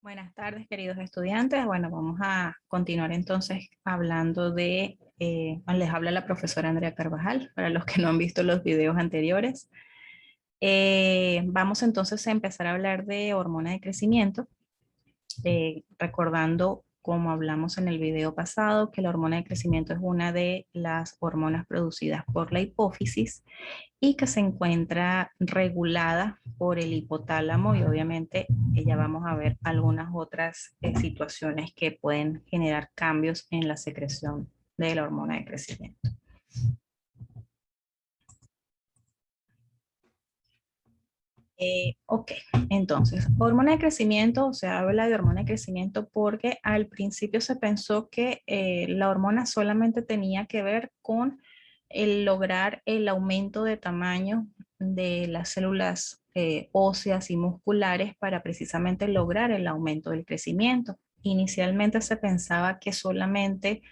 Buenas tardes, queridos estudiantes. Bueno, vamos a continuar entonces hablando les habla la profesora Andrea Carvajal, para los que no han visto los videos anteriores. Vamos entonces a empezar a hablar de hormona de crecimiento, recordando, como hablamos en el video pasado, que la hormona de crecimiento es una de las hormonas producidas por la hipófisis y que se encuentra regulada por el hipotálamo, y obviamente ya vamos a ver algunas otras situaciones que pueden generar cambios en la secreción de la hormona de crecimiento. Ok, entonces, hormona de crecimiento, se habla de hormona de crecimiento porque al principio se pensó que la hormona solamente tenía que ver con el lograr el aumento de tamaño de las células óseas y musculares para precisamente lograr el aumento del crecimiento. Inicialmente se pensaba que solamente,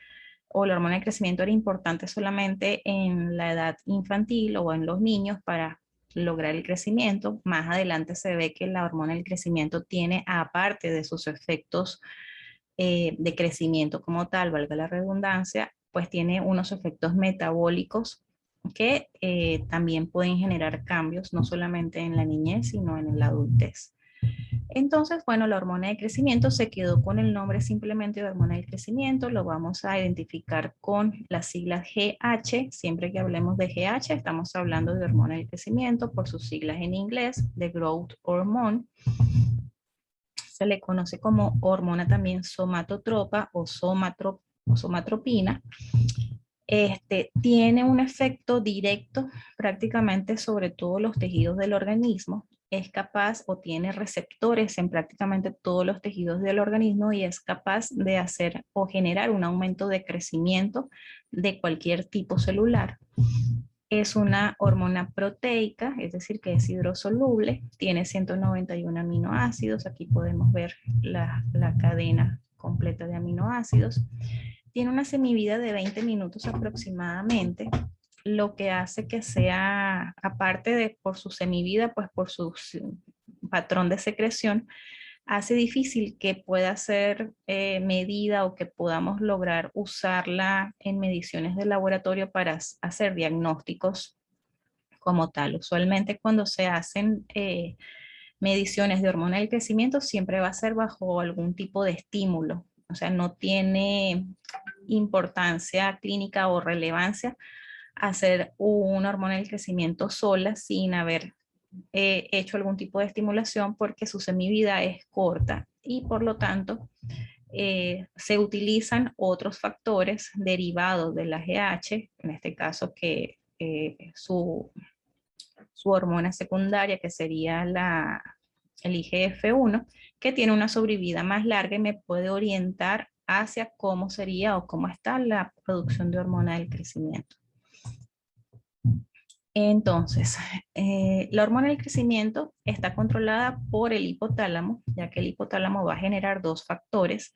o la hormona de crecimiento era importante solamente en la edad infantil o en los niños para lograr el crecimiento. Más adelante se ve que la hormona del crecimiento tiene, aparte de sus efectos de crecimiento como tal, valga la redundancia, pues tiene unos efectos metabólicos que también pueden generar cambios, no solamente en la niñez, sino en la adultez. Entonces, bueno, la hormona de crecimiento se quedó con el nombre simplemente de hormona de crecimiento. Lo vamos a identificar con las siglas GH. Siempre que hablemos de GH, estamos hablando de hormona de crecimiento por sus siglas en inglés, de Growth Hormone. Se le conoce como hormona también somatotropa o somatropina. Tiene un efecto directo prácticamente sobre todos los tejidos del organismo. Es capaz o tiene receptores en prácticamente todos los tejidos del organismo y es capaz de hacer o generar un aumento de crecimiento de cualquier tipo celular. Es una hormona proteica, es decir, que es hidrosoluble, tiene 191 aminoácidos. Aquí podemos ver la cadena completa de aminoácidos. Tiene una semivida de 20 minutos aproximadamente, lo que hace que sea, aparte de por su semivida, pues por su patrón de secreción, hace difícil que pueda ser medida o que podamos lograr usarla en mediciones de laboratorio para hacer diagnósticos como tal. Usualmente cuando se hacen mediciones de hormona del crecimiento siempre va a ser bajo algún tipo de estímulo, o sea, no tiene importancia clínica o relevancia hacer una hormona del crecimiento sola sin haber hecho algún tipo de estimulación, porque su semivida es corta y por lo tanto se utilizan otros factores derivados de la GH, en este caso que su hormona secundaria, que sería el IGF-1, que tiene una sobrevida más larga y me puede orientar hacia cómo sería o cómo está la producción de hormona del crecimiento. Entonces, la hormona del crecimiento está controlada por el hipotálamo, ya que el hipotálamo va a generar dos factores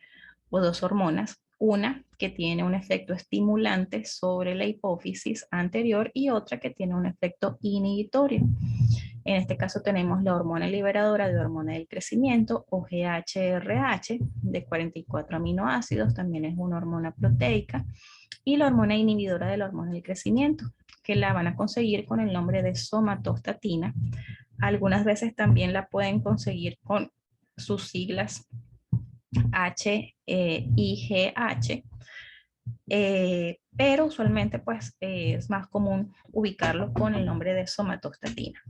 o dos hormonas, una que tiene un efecto estimulante sobre la hipófisis anterior y otra que tiene un efecto inhibitorio. En este caso tenemos la hormona liberadora de hormona del crecimiento o GHRH de 44 aminoácidos, también es una hormona proteica, y la hormona inhibidora de la hormona del crecimiento, que la van a conseguir con el nombre de somatostatina. Algunas veces también la pueden conseguir con sus siglas HIGH, pero usualmente pues es más común ubicarlo con el nombre de somatostatina,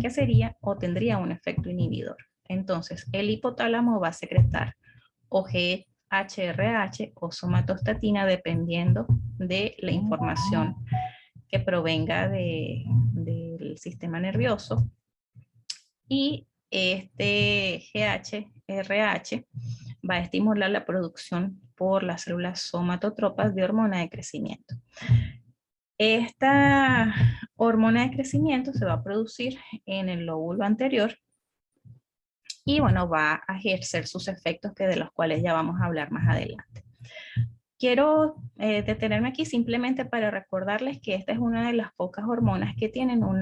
que sería o tendría un efecto inhibidor. Entonces, el hipotálamo va a secretar o GHRH o somatostatina dependiendo de la información que provenga del sistema nervioso, y este GHRH va a estimular la producción por las células somatotropas de hormona de crecimiento. Esta hormona de crecimiento se va a producir en el lóbulo anterior y bueno, va a ejercer sus efectos, que de los cuales ya vamos a hablar más adelante. Quiero detenerme aquí simplemente para recordarles que esta es una de las pocas hormonas que tienen un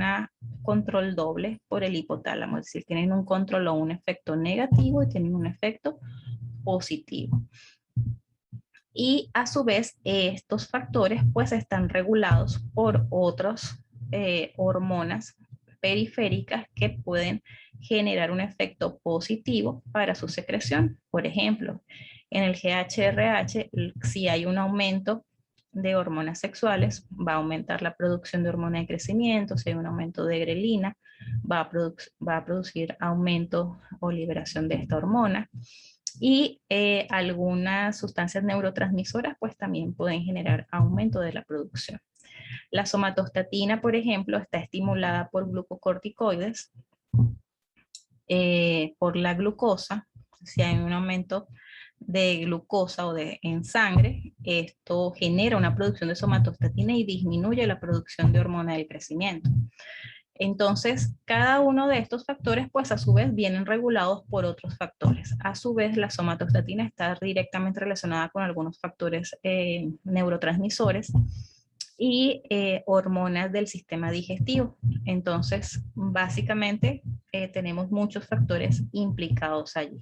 control doble por el hipotálamo, es decir, tienen un control o un efecto negativo y tienen un efecto positivo. Y a su vez, estos factores pues están regulados por otras hormonas periféricas que pueden generar un efecto positivo para su secreción. Por ejemplo, en el GHRH, si hay un aumento de hormonas sexuales, va a aumentar la producción de hormona de crecimiento. Si hay un aumento de grelina, va a producir aumento o liberación de esta hormona. Y algunas sustancias neurotransmisoras pues también pueden generar aumento de la producción. La somatostatina, por ejemplo, está estimulada por glucocorticoides, por la glucosa. Si hay un aumento de glucosa en sangre, esto genera una producción de somatostatina y disminuye la producción de hormona del crecimiento. Entonces, cada uno de estos factores, pues a su vez, vienen regulados por otros factores. A su vez, la somatostatina está directamente relacionada con algunos factores neurotransmisores y hormonas del sistema digestivo. Entonces, básicamente, tenemos muchos factores implicados allí.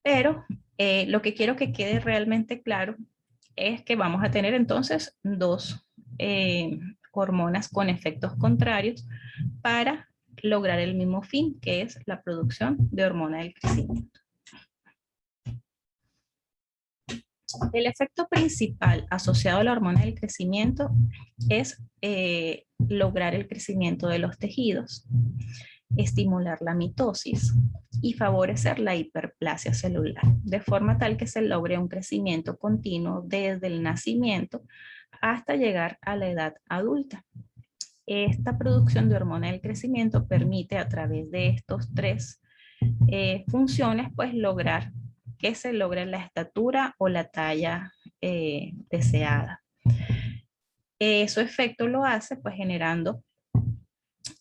Pero lo que quiero que quede realmente claro es que vamos a tener entonces dos hormonas con efectos contrarios para lograr el mismo fin, que es la producción de hormona del crecimiento. El efecto principal asociado a la hormona del crecimiento es lograr el crecimiento de los tejidos, estimular la mitosis y favorecer la hiperplasia celular, de forma tal que se logre un crecimiento continuo desde el nacimiento hasta llegar a la edad adulta. Esta producción de hormona del crecimiento permite a través de estos tres funciones pues lograr que se logre la estatura o la talla deseada. Su efecto lo hace pues generando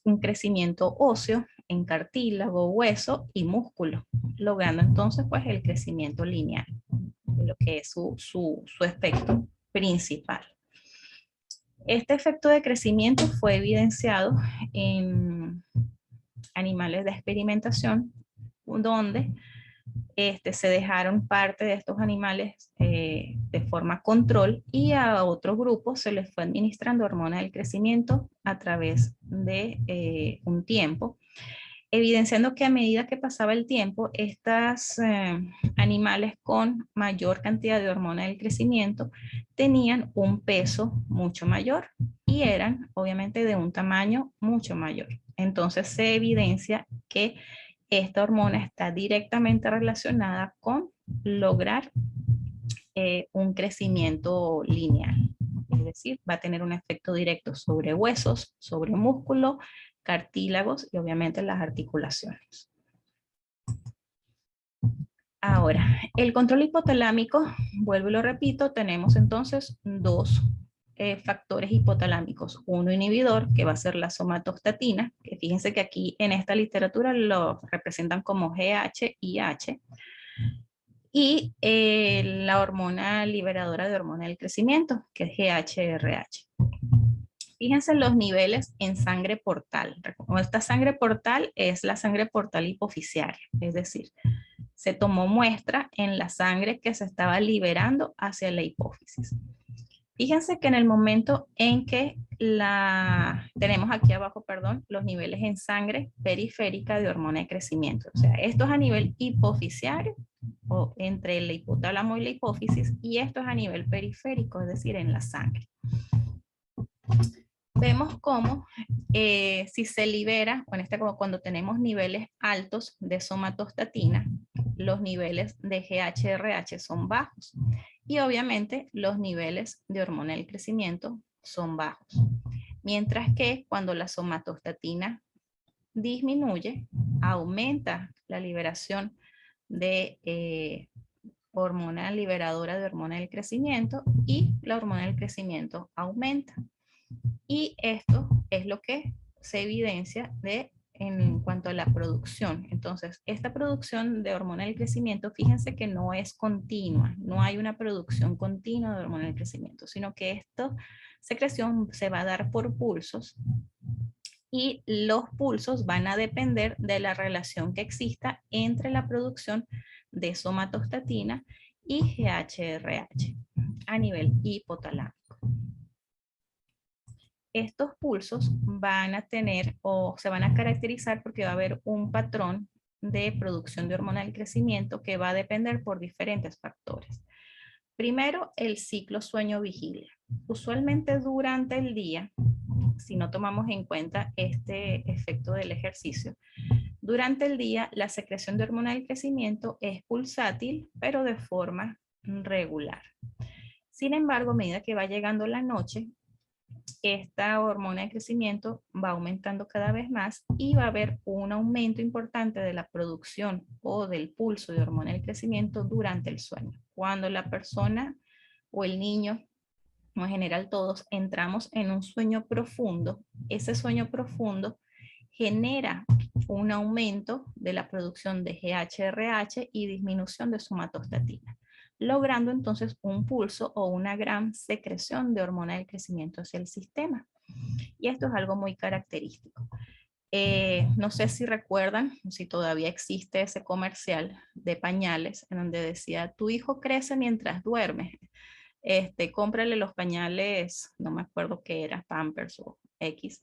un crecimiento óseo en cartílago, hueso y músculo, logrando entonces pues el crecimiento lineal, lo que es su efecto principal. Este efecto de crecimiento fue evidenciado en animales de experimentación, donde se dejaron parte de estos animales de forma control y a otro grupo se les fue administrando hormona del crecimiento a través de un tiempo, evidenciando que a medida que pasaba el tiempo, estos animales con mayor cantidad de hormona del crecimiento tenían un peso mucho mayor y eran obviamente de un tamaño mucho mayor. Entonces se evidencia que esta hormona está directamente relacionada con lograr un crecimiento lineal. Es decir, va a tener un efecto directo sobre huesos, sobre músculo, cartílagos y obviamente las articulaciones. Ahora, el control hipotalámico, vuelvo y lo repito, tenemos entonces dos factores hipotalámicos. Uno inhibidor, que va a ser la somatostatina, que fíjense que aquí en esta literatura lo representan como GH y H. Y la hormona liberadora de hormona del crecimiento, que es GHRH. Fíjense los niveles en sangre portal. Esta sangre portal es la sangre portal hipoficiaria, es decir, se tomó muestra en la sangre que se estaba liberando hacia la hipófisis. Fíjense que en el momento en que tenemos aquí abajo, perdón, los niveles en sangre periférica de hormona de crecimiento. O sea, esto es a nivel hipoficiario o entre el hipotálamo y la hipófisis, y esto es a nivel periférico, es decir, en la sangre. Vemos cómo si se libera, cuando tenemos niveles altos de somatostatina, los niveles de GHRH son bajos y obviamente los niveles de hormona del crecimiento son bajos. Mientras que cuando la somatostatina disminuye, aumenta la liberación de hormona liberadora de hormona del crecimiento y la hormona del crecimiento aumenta. Y esto es lo que se evidencia de en cuanto a la producción. Entonces, esta producción de hormona del crecimiento, fíjense que no es continua, no hay una producción continua de hormona del crecimiento, sino que esta secreción se va a dar por pulsos y los pulsos van a depender de la relación que exista entre la producción de somatostatina y GHRH a nivel hipotalámico. Estos pulsos van a tener o se van a caracterizar porque va a haber un patrón de producción de hormona del crecimiento que va a depender por diferentes factores. Primero, el ciclo sueño-vigilia. Usualmente durante el día, si no tomamos en cuenta este efecto del ejercicio, durante el día la secreción de hormona del crecimiento es pulsátil, pero de forma regular. Sin embargo, a medida que va llegando la noche, esta hormona de crecimiento va aumentando cada vez más y va a haber un aumento importante de la producción o del pulso de hormona del crecimiento durante el sueño. Cuando la persona o el niño, o en general todos, entramos en un sueño profundo, ese sueño profundo genera un aumento de la producción de GHRH y disminución de somatostatina, logrando entonces un pulso o una gran secreción de hormona del crecimiento hacia el sistema. Y esto es algo muy característico. No sé si recuerdan, si todavía existe ese comercial de pañales en donde decía, tu hijo crece mientras duerme. Cómprale los pañales, no me acuerdo qué era, Pampers o X.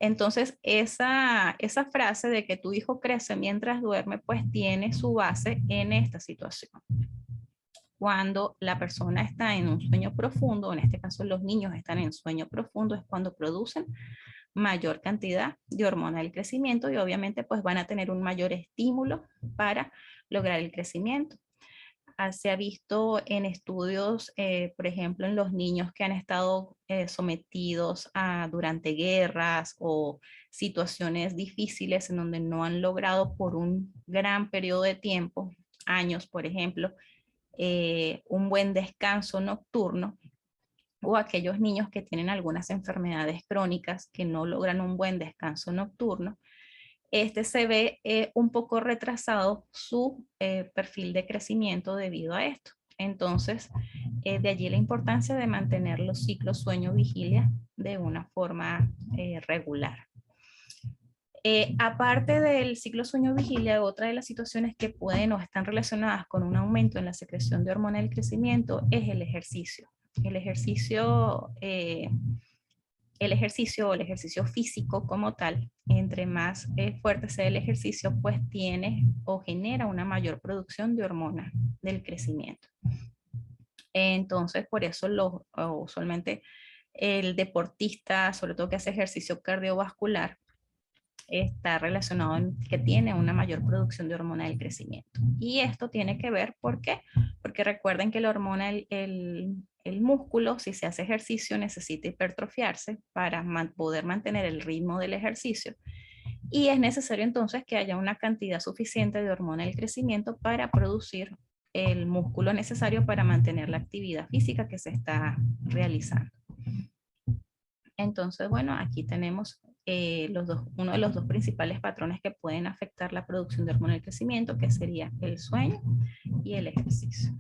Entonces, esa frase de que tu hijo crece mientras duerme, pues tiene su base en esta situación. Cuando la persona está en un sueño profundo, en este caso los niños están en sueño profundo, es cuando producen mayor cantidad de hormona del crecimiento y obviamente pues van a tener un mayor estímulo para lograr el crecimiento. Se ha visto en estudios, por ejemplo, en los niños que han estado sometidos durante guerras o situaciones difíciles en donde no han logrado por un gran periodo de tiempo, años, por ejemplo, un buen descanso nocturno, o aquellos niños que tienen algunas enfermedades crónicas que no logran un buen descanso nocturno, se ve un poco retrasado su perfil de crecimiento debido a esto. Entonces, de allí la importancia de mantener los ciclos sueño-vigilia de una forma regular. Aparte del ciclo sueño-vigilia, otra de las situaciones que pueden o están relacionadas con un aumento en la secreción de hormona del crecimiento es el ejercicio. El ejercicio o el ejercicio físico como tal, entre más fuerte sea el ejercicio, pues tiene o genera una mayor producción de hormona del crecimiento. Entonces, por eso usualmente el deportista, sobre todo que hace ejercicio cardiovascular, está relacionado en que tiene una mayor producción de hormona del crecimiento. Y esto tiene que ver, ¿por qué? Porque recuerden que la hormona, el músculo, si se hace ejercicio, necesita hipertrofiarse para poder mantener el ritmo del ejercicio. Y es necesario entonces que haya una cantidad suficiente de hormona del crecimiento para producir el músculo necesario para mantener la actividad física que se está realizando. Entonces, bueno, aquí tenemos uno de los dos principales patrones que pueden afectar la producción de hormona del crecimiento, que sería el sueño y el ejercicio.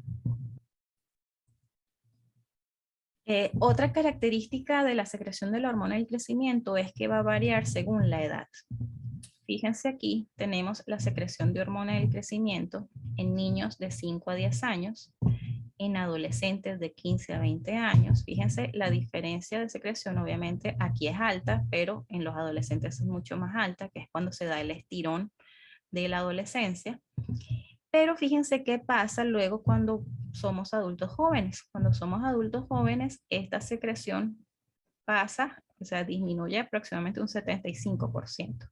Otra característica de la secreción de la hormona del crecimiento es que va a variar según la edad. Fíjense aquí, tenemos la secreción de hormona del crecimiento en niños de 5 a 10 años, en adolescentes de 15 a 20 años. Fíjense, la diferencia de secreción obviamente aquí es alta, pero en los adolescentes es mucho más alta, que es cuando se da el estirón de la adolescencia. Pero fíjense qué pasa luego cuando somos adultos jóvenes. Cuando somos adultos jóvenes, esta secreción pasa, o sea, disminuye aproximadamente un 75%.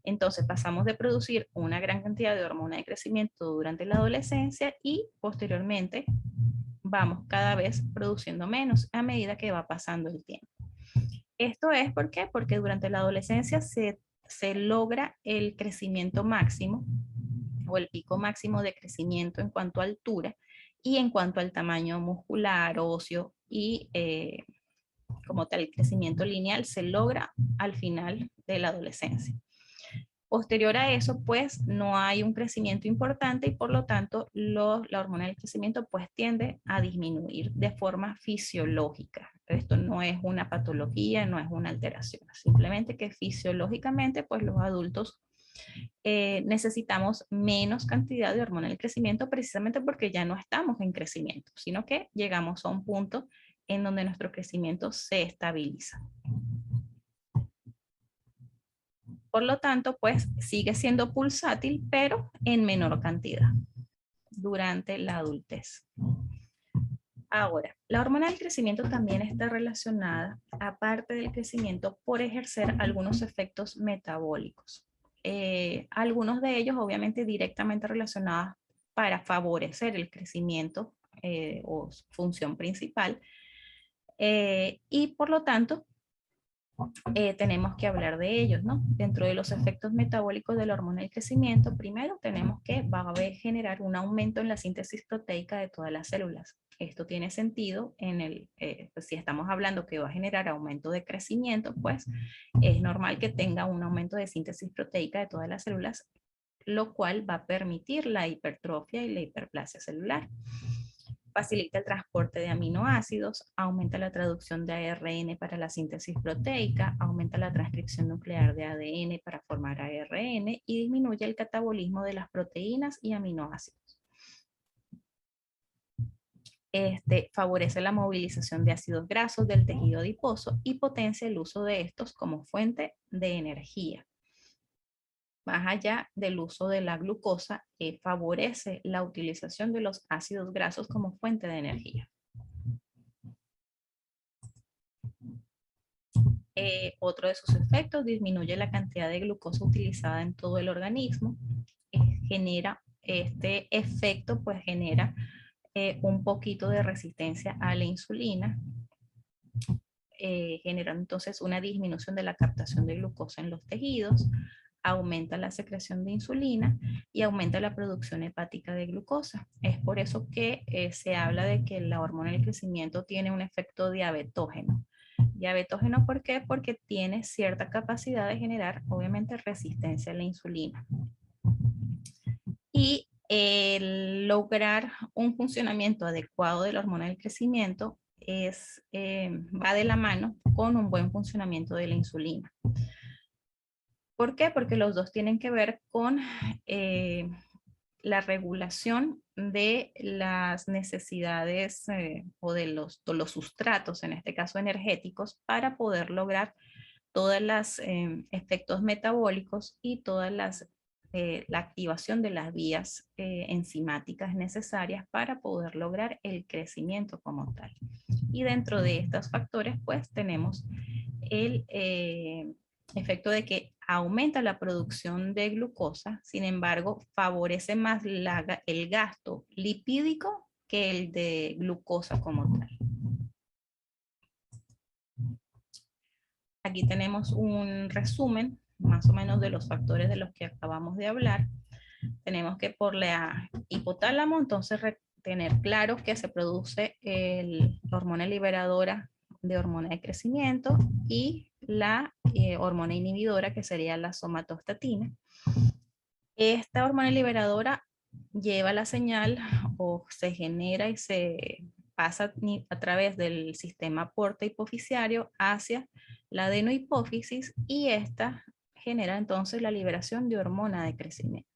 Entonces pasamos de producir una gran cantidad de hormona de crecimiento durante la adolescencia y posteriormente vamos cada vez produciendo menos a medida que va pasando el tiempo. Esto es ¿por qué? Porque durante la adolescencia se logra el crecimiento máximo o el pico máximo de crecimiento en cuanto a altura y en cuanto al tamaño muscular, óseo y como tal, el crecimiento lineal se logra al final de la adolescencia. Posterior a eso, pues no hay un crecimiento importante y por lo tanto la hormona del crecimiento pues tiende a disminuir de forma fisiológica. Esto no es una patología, no es una alteración, simplemente que fisiológicamente pues los adultos necesitamos menos cantidad de hormona del crecimiento precisamente porque ya no estamos en crecimiento, sino que llegamos a un punto en donde nuestro crecimiento se estabiliza. Por lo tanto, pues sigue siendo pulsátil, pero en menor cantidad durante la adultez. Ahora, la hormona del crecimiento también está relacionada, aparte del crecimiento, por ejercer algunos efectos metabólicos. Algunos de ellos obviamente directamente relacionados para favorecer el crecimiento o función principal. Y por lo tanto, tenemos que hablar de ellos, ¿no? Dentro de los efectos metabólicos de la hormona del crecimiento, primero tenemos que va a generar un aumento en la síntesis proteica de todas las células. Esto tiene sentido pues si estamos hablando que va a generar aumento de crecimiento, pues es normal que tenga un aumento de síntesis proteica de todas las células, lo cual va a permitir la hipertrofia y la hiperplasia celular. Facilita el transporte de aminoácidos, aumenta la traducción de ARN para la síntesis proteica, aumenta la transcripción nuclear de ADN para formar ARN y disminuye el catabolismo de las proteínas y aminoácidos. Favorece la movilización de ácidos grasos del tejido adiposo y potencia el uso de estos como fuente de energía. Más allá del uso de la glucosa, favorece la utilización de los ácidos grasos como fuente de energía. Otro de sus efectos, disminuye la cantidad de glucosa utilizada en todo el organismo. Genera este efecto, pues genera un poquito de resistencia a la insulina. Genera entonces una disminución de la captación de glucosa en los tejidos, aumenta la secreción de insulina y aumenta la producción hepática de glucosa. Es por eso que se habla de que la hormona del crecimiento tiene un efecto diabetógeno. Diabetógeno, ¿por qué? Porque tiene cierta capacidad de generar, obviamente, resistencia a la insulina. Y lograr un funcionamiento adecuado de la hormona del crecimiento va de la mano con un buen funcionamiento de la insulina. ¿Por qué? Porque los dos tienen que ver con la regulación de las necesidades o de los sustratos, en este caso energéticos, para poder lograr todos los efectos metabólicos y todas la activación de las vías enzimáticas necesarias para poder lograr el crecimiento como tal. Y dentro de estos factores, pues tenemos el efecto de que aumenta la producción de glucosa, sin embargo, favorece más el gasto lipídico que el de glucosa como tal. Aquí tenemos un resumen más o menos de los factores de los que acabamos de hablar. Tenemos que por la hipotálamo, entonces tener claro que se produce la hormona liberadora de hormona de crecimiento y la hormona inhibidora que sería la somatostatina. Esta hormona liberadora lleva la señal o se genera y se pasa a través del sistema porta hipoficiario hacia la adenohipófisis y esta genera entonces la liberación de hormona de crecimiento.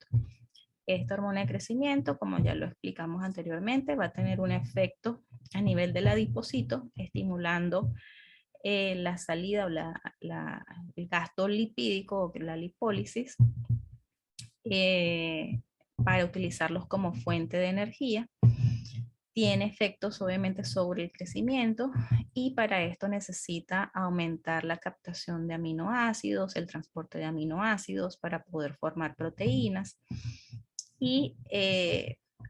Esta hormona de crecimiento, como ya lo explicamos anteriormente, va a tener un efecto a nivel del adipocito, estimulando la salida o el gasto lipídico o la lipólisis para utilizarlos como fuente de energía. Tiene efectos obviamente sobre el crecimiento y para esto necesita aumentar la captación de aminoácidos, el transporte de aminoácidos para poder formar proteínas y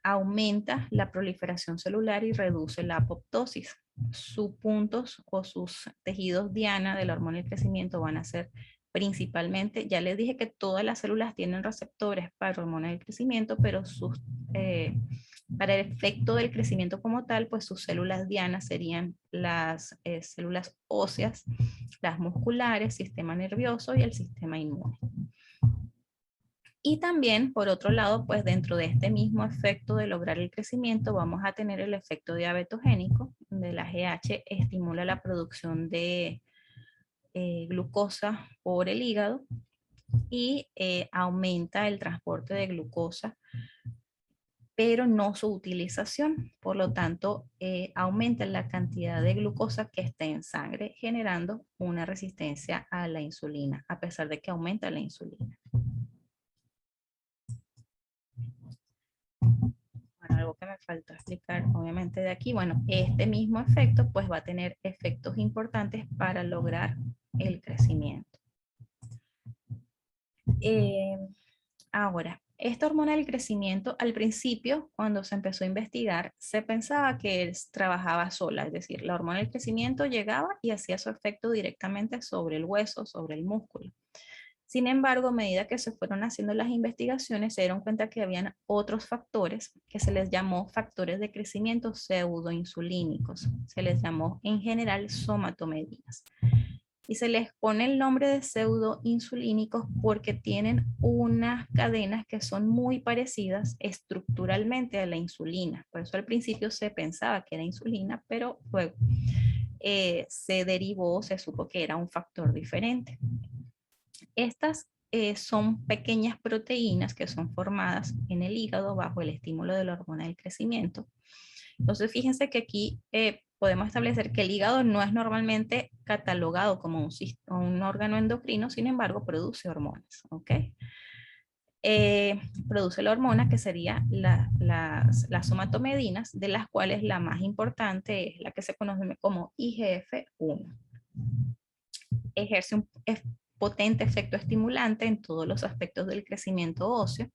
aumenta la proliferación celular y reduce la apoptosis. Sus puntos o sus tejidos diana de la hormona del crecimiento van a ser principalmente, ya les dije que todas las células tienen receptores para hormona del crecimiento, pero sus Para el efecto del crecimiento como tal, pues sus células dianas serían las células óseas, las musculares, sistema nervioso y el sistema inmune. Y también, por otro lado, pues dentro de este mismo efecto de lograr el crecimiento, vamos a tener el efecto diabetogénico, donde la GH estimula la producción de glucosa por el hígado y aumenta el transporte de glucosa, pero no su utilización. Por lo tanto, aumenta la cantidad de glucosa que está en sangre, generando una resistencia a la insulina, a pesar de que aumenta la insulina. Bueno, algo que me falta explicar, obviamente, de aquí, bueno, este mismo efecto pues va a tener efectos importantes para lograr el crecimiento. Ahora, esta hormona del crecimiento, al principio, cuando se empezó a investigar, se pensaba que trabajaba sola, es decir, la hormona del crecimiento llegaba y hacía su efecto directamente sobre el hueso, sobre el músculo. Sin embargo, a medida que se fueron haciendo las investigaciones, se dieron cuenta que habían otros factores que se les llamó factores de crecimiento pseudoinsulínicos. Se les llamó en general somatomedinas. Y se les pone el nombre de pseudoinsulínicos porque tienen unas cadenas que son muy parecidas estructuralmente a la insulina. Por eso al principio se pensaba que era insulina, pero luego se derivó, se supo que era un factor diferente. Estas son pequeñas proteínas que son formadas en el hígado bajo el estímulo de la hormona del crecimiento. Entonces, fíjense que aquí podemos establecer que el hígado no es normalmente catalogado como un órgano endocrino, sin embargo, produce hormonas, ¿ok? Produce la hormona que sería las somatomedinas, de las cuales la más importante es la que se conoce como IGF-1. Ejerce un potente efecto estimulante en todos los aspectos del crecimiento óseo.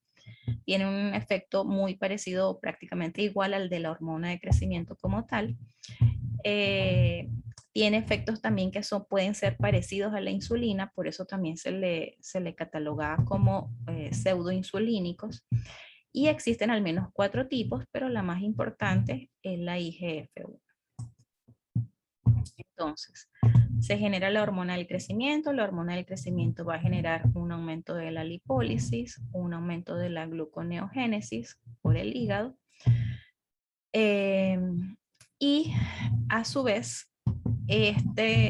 Tiene un efecto muy parecido o prácticamente igual al de la hormona de crecimiento como tal. Tiene efectos también que pueden ser parecidos a la insulina, por eso también se le cataloga como pseudoinsulínicos. Y existen al menos 4 tipos, pero la más importante es la IGF-1. Entonces, se genera la hormona del crecimiento. La hormona del crecimiento va a generar un aumento de la lipólisis, un aumento de la gluconeogénesis por el hígado. Y a su vez,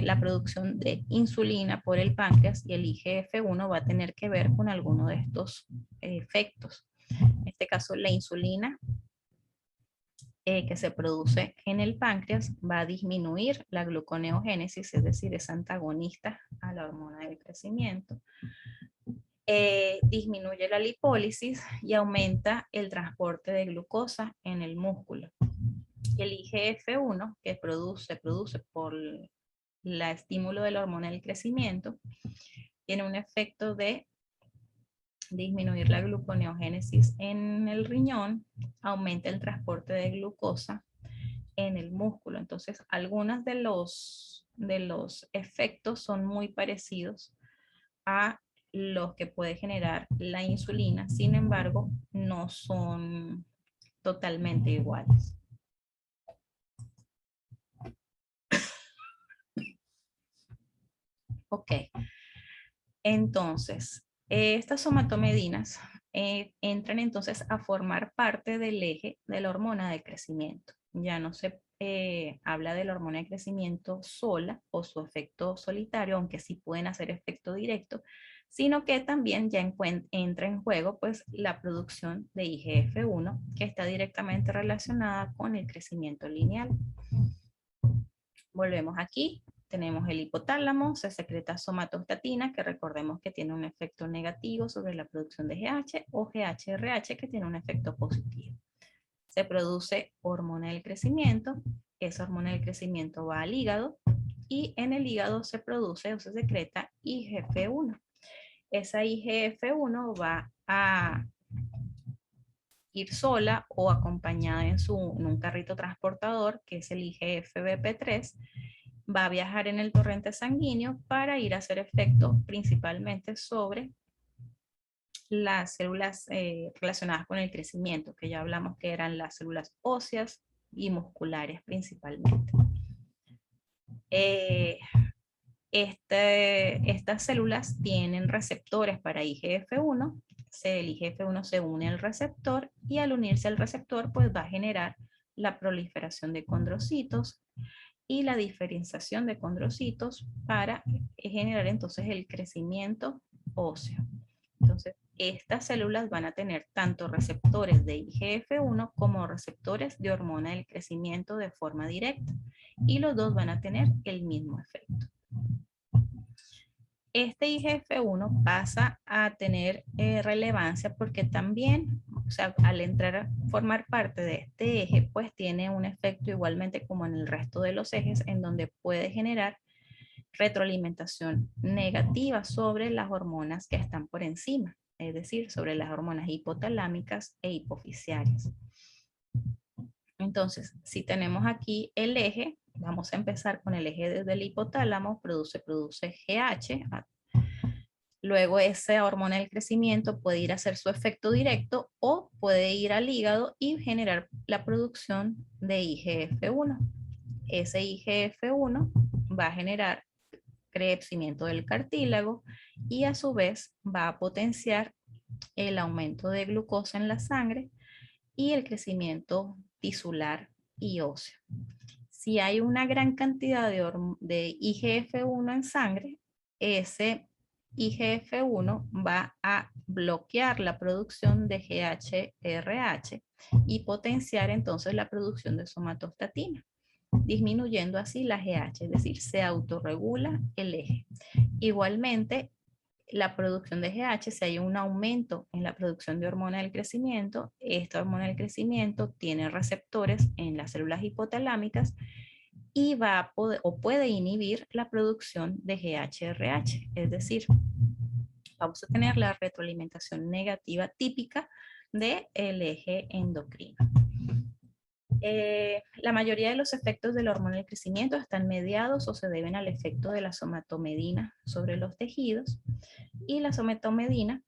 la producción de insulina por el páncreas y el IGF-1 va a tener que ver con alguno de estos efectos. En este caso, la insulina que se produce en el páncreas va a disminuir la gluconeogénesis, es decir, es antagonista a la hormona del crecimiento. Disminuye la lipólisis y aumenta el transporte de glucosa en el músculo. El IGF-1, que produce por el estímulo de la hormona del crecimiento, tiene un efecto de disminuir la gluconeogénesis en el riñón, aumenta el transporte de glucosa en el músculo. Entonces, algunos de los efectos son muy parecidos a los que puede generar la insulina, sin embargo, no son totalmente iguales. Ok, entonces, estas somatomedinas entran entonces a formar parte del eje de la hormona de crecimiento. Ya no se habla de la hormona de crecimiento sola o su efecto solitario, aunque sí pueden hacer efecto directo, sino que también ya entra en juego pues la producción de IGF-1 que está directamente relacionada con el crecimiento lineal. Volvemos aquí. Tenemos el hipotálamo, se secreta somatostatina, que recordemos que tiene un efecto negativo sobre la producción de GH, o GHRH, que tiene un efecto positivo. Se produce hormona del crecimiento, esa hormona del crecimiento va al hígado, y en el hígado se produce o se secreta IGF-1. Esa IGF-1 va a ir sola o acompañada en un carrito transportador, que es el IGF-BP3, va a viajar en el torrente sanguíneo para ir a hacer efecto principalmente sobre las células relacionadas con el crecimiento, que ya hablamos que eran las células óseas y musculares principalmente. Estas células tienen receptores para IGF-1. El IGF-1 se une al receptor y al unirse al receptor pues va a generar la proliferación de condrocitos y la diferenciación de condrocitos para generar entonces el crecimiento óseo. Entonces, estas células van a tener tanto receptores de IGF-1 como receptores de hormona del crecimiento de forma directa y los dos van a tener el mismo efecto. Este IGF-1 pasa a tener relevancia porque también, o sea, al entrar a formar parte de este eje, pues tiene un efecto igualmente como en el resto de los ejes, en donde puede generar retroalimentación negativa sobre las hormonas que están por encima, es decir, sobre las hormonas hipotalámicas e hipofisiarias. Entonces, si tenemos aquí el eje, vamos a empezar con el eje desde el hipotálamo, produce GH. Luego esa hormona del crecimiento puede ir a hacer su efecto directo o puede ir al hígado y generar la producción de IGF-1. Ese IGF-1 va a generar crecimiento del cartílago y a su vez va a potenciar el aumento de glucosa en la sangre y el crecimiento tisular y óseo. Si hay una gran cantidad de IGF-1 en sangre, ese IGF-1 va a bloquear la producción de GHRH y potenciar entonces la producción de somatostatina, disminuyendo así la GH, es decir, se autorregula el eje. Igualmente, la producción de GH, si hay un aumento en la producción de hormona del crecimiento, esta hormona del crecimiento tiene receptores en las células hipotalámicas y va a poder o puede inhibir la producción de GHRH, es decir, vamos a tener la retroalimentación negativa típica del eje endocrino. La mayoría de los efectos de la hormona del crecimiento están mediados o se deben al efecto de la somatomedina sobre los tejidos, y la somatomedina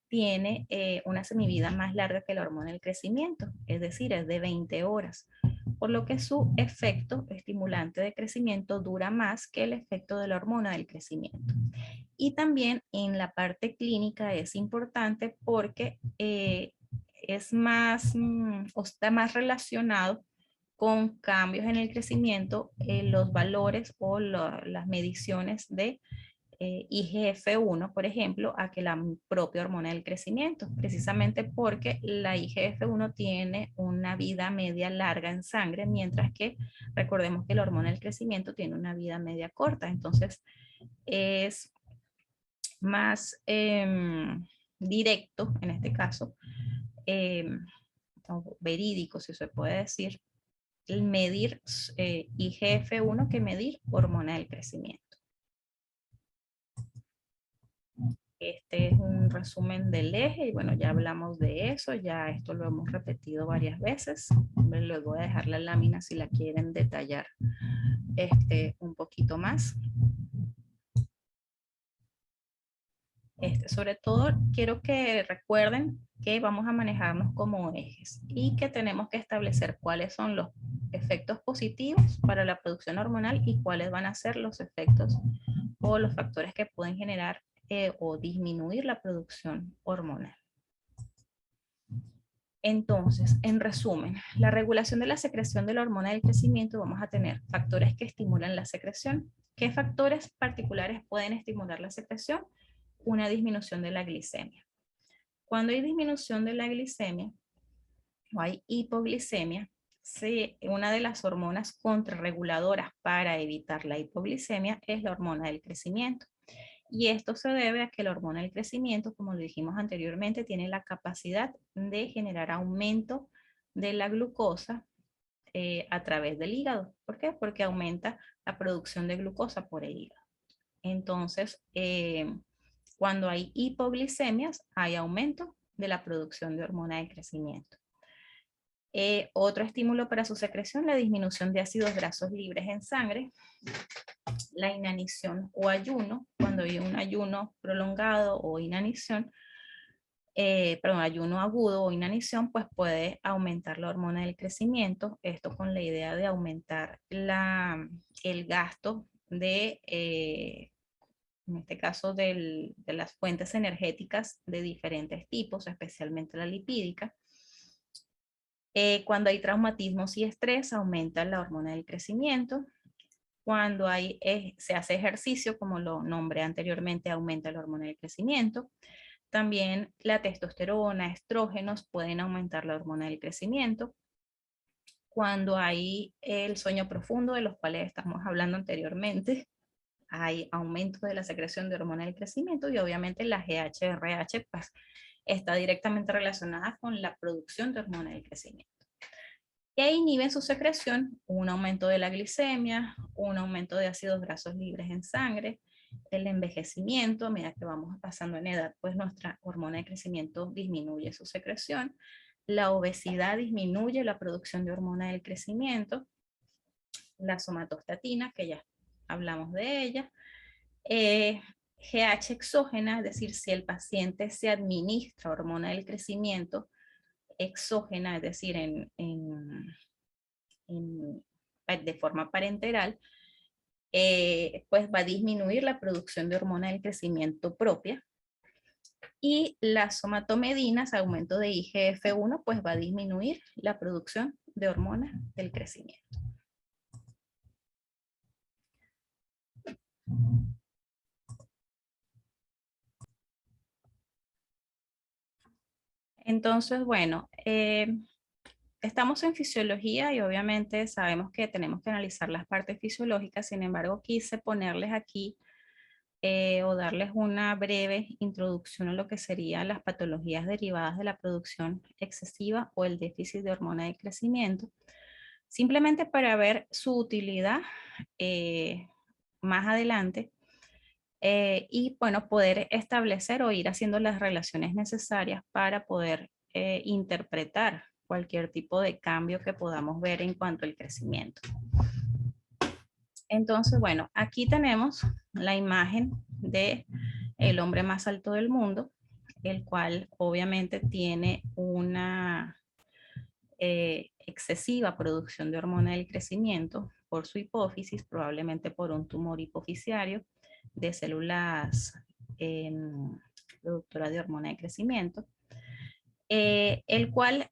tiene una semivida más larga que la hormona del crecimiento, es decir, es de 20 horas, por lo que su efecto estimulante de crecimiento dura más que el efecto de la hormona del crecimiento. Y también en la parte clínica es importante porque es más, o está más relacionado con cambios en el crecimiento, los valores o las mediciones de IGF-1, por ejemplo, a que la propia hormona del crecimiento, precisamente porque la IGF-1 tiene una vida media larga en sangre, mientras que recordemos que la hormona del crecimiento tiene una vida media corta. Entonces, es más directo, en este caso, verídico, si se puede decir, el medir IGF-1 que medir hormona del crecimiento. Este es un resumen del eje y bueno, ya hablamos de eso, ya esto lo hemos repetido varias veces. Les voy a dejar la lámina si la quieren detallar un poquito más. Sobre todo quiero que recuerden que vamos a manejarnos como ejes y que tenemos que establecer cuáles son los efectos positivos para la producción hormonal y cuáles van a ser los efectos o los factores que pueden generar o disminuir la producción hormonal. Entonces, en resumen, la regulación de la secreción de la hormona del crecimiento, vamos a tener factores que estimulan la secreción. ¿Qué factores particulares pueden estimular la secreción? Una disminución de la glicemia. Cuando hay disminución de la glicemia o hay hipoglicemia, una de las hormonas contrarreguladoras para evitar la hipoglicemia es la hormona del crecimiento. Y esto se debe a que la hormona del crecimiento, como lo dijimos anteriormente, tiene la capacidad de generar aumento de la glucosa a través del hígado. ¿Por qué? Porque aumenta la producción de glucosa por el hígado. Entonces, cuando hay hipoglicemias, hay aumento de la producción de hormona de crecimiento. Otro estímulo para su secreción, la disminución de ácidos grasos libres en sangre, la inanición o ayuno, cuando hay un ayuno prolongado o inanición, perdón, ayuno agudo o inanición, pues puede aumentar la hormona del crecimiento, esto con la idea de aumentar el gasto de, en este caso, de las fuentes energéticas de diferentes tipos, especialmente la lipídica. Cuando hay traumatismos y estrés, aumenta la hormona del crecimiento. Cuando se hace ejercicio, como lo nombré anteriormente, aumenta la hormona del crecimiento. También la testosterona, estrógenos pueden aumentar la hormona del crecimiento. Cuando hay el sueño profundo, de los cuales estamos hablando anteriormente, hay aumento de la secreción de hormona del crecimiento y obviamente la GHRH pues, está directamente relacionada con la producción de hormona del crecimiento. Que inhiben su secreción, un aumento de la glicemia, un aumento de ácidos grasos libres en sangre, el envejecimiento, a medida que vamos pasando en edad, pues nuestra hormona de crecimiento disminuye su secreción, la obesidad disminuye la producción de hormona del crecimiento, la somatostatina, que ya hablamos de ella, GH exógena, es decir, si el paciente se administra hormona del crecimiento exógena, es decir, de forma parenteral, pues va a disminuir la producción de hormona del crecimiento propia. Y las somatomedinas, aumento de IGF-1, pues va a disminuir la producción de hormona del crecimiento. Entonces, bueno, estamos en fisiología y obviamente sabemos que tenemos que analizar las partes fisiológicas, sin embargo, quise ponerles aquí o darles una breve introducción a lo que serían las patologías derivadas de la producción excesiva o el déficit de hormona de crecimiento, simplemente para ver su utilidad más adelante y bueno, poder establecer o ir haciendo las relaciones necesarias para poder interpretar cualquier tipo de cambio que podamos ver en cuanto al crecimiento. Entonces, bueno, aquí tenemos la imagen de el hombre más alto del mundo, el cual obviamente tiene una excesiva producción de hormona del crecimiento por su hipófisis, probablemente por un tumor hipoficiario de células productoras de hormona de crecimiento, el cual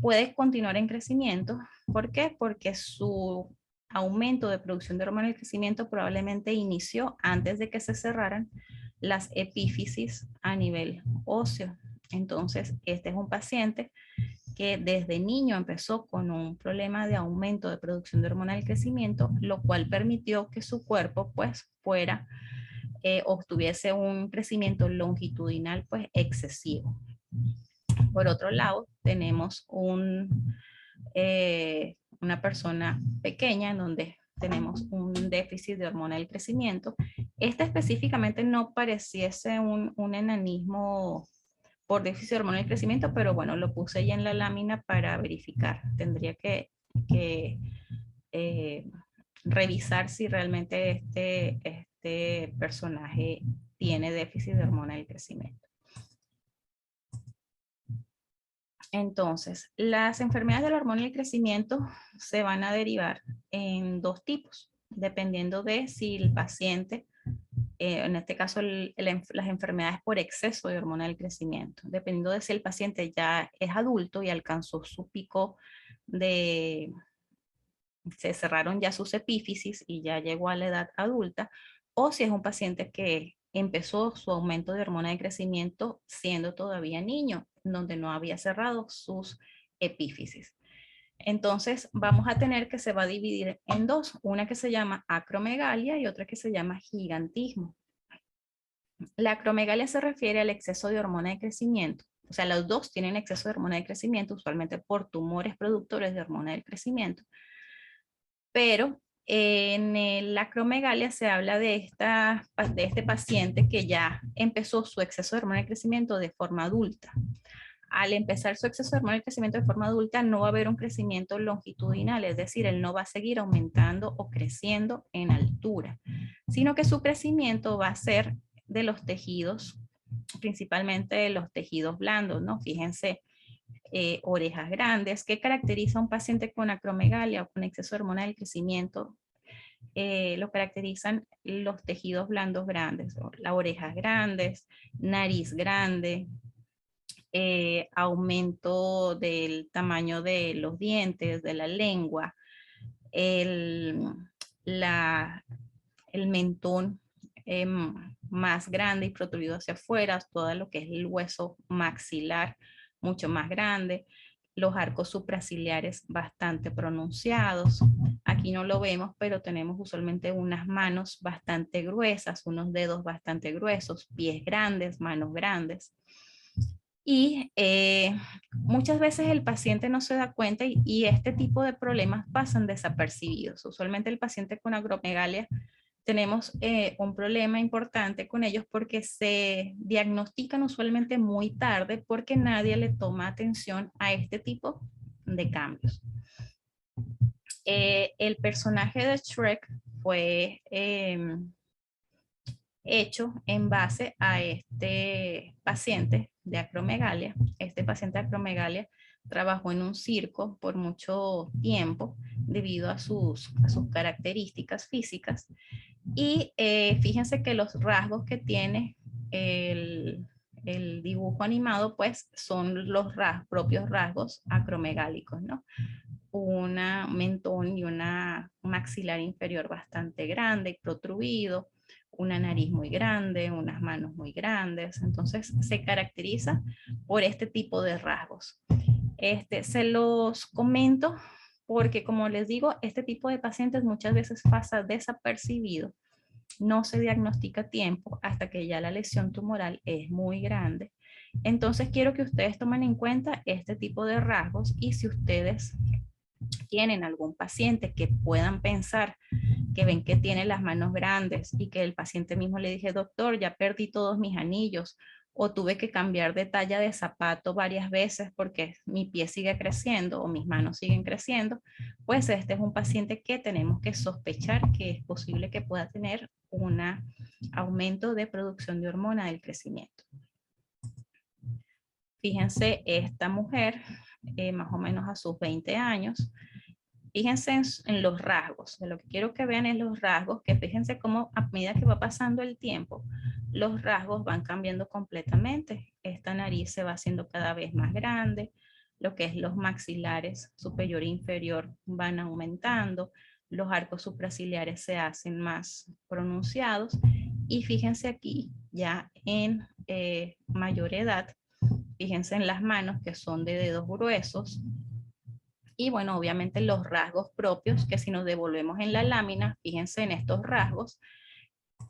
puede continuar en crecimiento. ¿Por qué? Porque su aumento de producción de hormona de crecimiento probablemente inició antes de que se cerraran las epífisis a nivel óseo. Entonces, este es un paciente que desde niño empezó con un problema de aumento de producción de hormona del crecimiento, lo cual permitió que su cuerpo pues fuera obtuviese un crecimiento longitudinal pues excesivo. Por otro lado, tenemos una persona pequeña en donde tenemos un déficit de hormona del crecimiento. Este específicamente no pareciese un enanismo por déficit de hormona del crecimiento, pero bueno, lo puse ya en la lámina para verificar. Tendría que revisar si realmente este personaje tiene déficit de hormona del crecimiento. Entonces, las enfermedades de la hormona del crecimiento se van a derivar en dos tipos, dependiendo de si el paciente, en este caso las enfermedades por exceso de hormona del crecimiento, dependiendo de si el paciente ya es adulto y alcanzó su pico se cerraron ya sus epífisis y ya llegó a la edad adulta, o si es un paciente que empezó su aumento de hormona de crecimiento siendo todavía niño, donde no había cerrado sus epífisis. Entonces vamos a tener que se va a dividir en dos, una que se llama acromegalia y otra que se llama gigantismo. La acromegalia se refiere al exceso de hormona de crecimiento, o sea, los dos tienen exceso de hormona de crecimiento, usualmente por tumores productores de hormona del crecimiento, pero en la acromegalia se habla de este paciente que ya empezó su exceso de hormona de crecimiento de forma adulta. al empezar su exceso de hormona de crecimiento de forma adulta, no va a haber un crecimiento longitudinal, es decir, él no va a seguir aumentando o creciendo en altura, sino que su crecimiento va a ser de los tejidos, principalmente de los tejidos blandos, ¿no? Fíjense, orejas grandes. ¿Qué caracteriza a un paciente con acromegalia o con exceso de hormona del crecimiento? Lo caracterizan los tejidos blandos grandes, ¿no? Las orejas grandes, nariz grande, aumento del tamaño de los dientes, de la lengua, el, el mentón más grande y protruido hacia afuera, todo lo que es el hueso maxilar mucho más grande, los arcos supraciliares bastante pronunciados. Aquí no lo vemos, pero tenemos usualmente unas manos bastante gruesas, unos dedos bastante gruesos, pies grandes, manos grandes. Y muchas veces el paciente no se da cuenta y este tipo de problemas pasan desapercibidos. Usualmente el paciente con acromegalia tenemos un problema importante con ellos porque se diagnostican usualmente muy tarde porque nadie le toma atención a este tipo de cambios. El personaje de Shrek fue hecho en base a este paciente de acromegalia. Este paciente de acromegalia trabajó en un circo por mucho tiempo debido a sus características físicas. Y fíjense que los rasgos que tiene el dibujo animado, pues son los propios rasgos acromegálicos, ¿no? Un mentón y una maxilar inferior bastante grande y protruido, una nariz muy grande, unas manos muy grandes. Entonces se caracteriza por este tipo de rasgos. Se los comento porque, como les digo, este tipo de pacientes muchas veces pasa desapercibido, no se diagnostica a tiempo hasta que ya la lesión tumoral es muy grande. Entonces quiero que ustedes tomen en cuenta este tipo de rasgos y si ustedes tienen algún paciente que puedan pensar que ven que tiene las manos grandes y que el paciente mismo le dije, doctor, ya perdí todos mis anillos o tuve que cambiar de talla de zapato varias veces porque mi pie sigue creciendo o mis manos siguen creciendo, pues este es un paciente que tenemos que sospechar que es posible que pueda tener un aumento de producción de hormona del crecimiento. Fíjense, esta mujer, más o menos a sus 20 años, fíjense en los rasgos. Lo que quiero que vean es los rasgos, que fíjense cómo a medida que va pasando el tiempo, los rasgos van cambiando completamente. Esta nariz se va haciendo cada vez más grande, lo que es los maxilares superior e inferior van aumentando, los arcos supraciliares se hacen más pronunciados y fíjense aquí ya en mayor edad, fíjense en las manos que son de dedos gruesos. Y bueno, obviamente los rasgos propios, que si nos devolvemos en la lámina, fíjense en estos rasgos,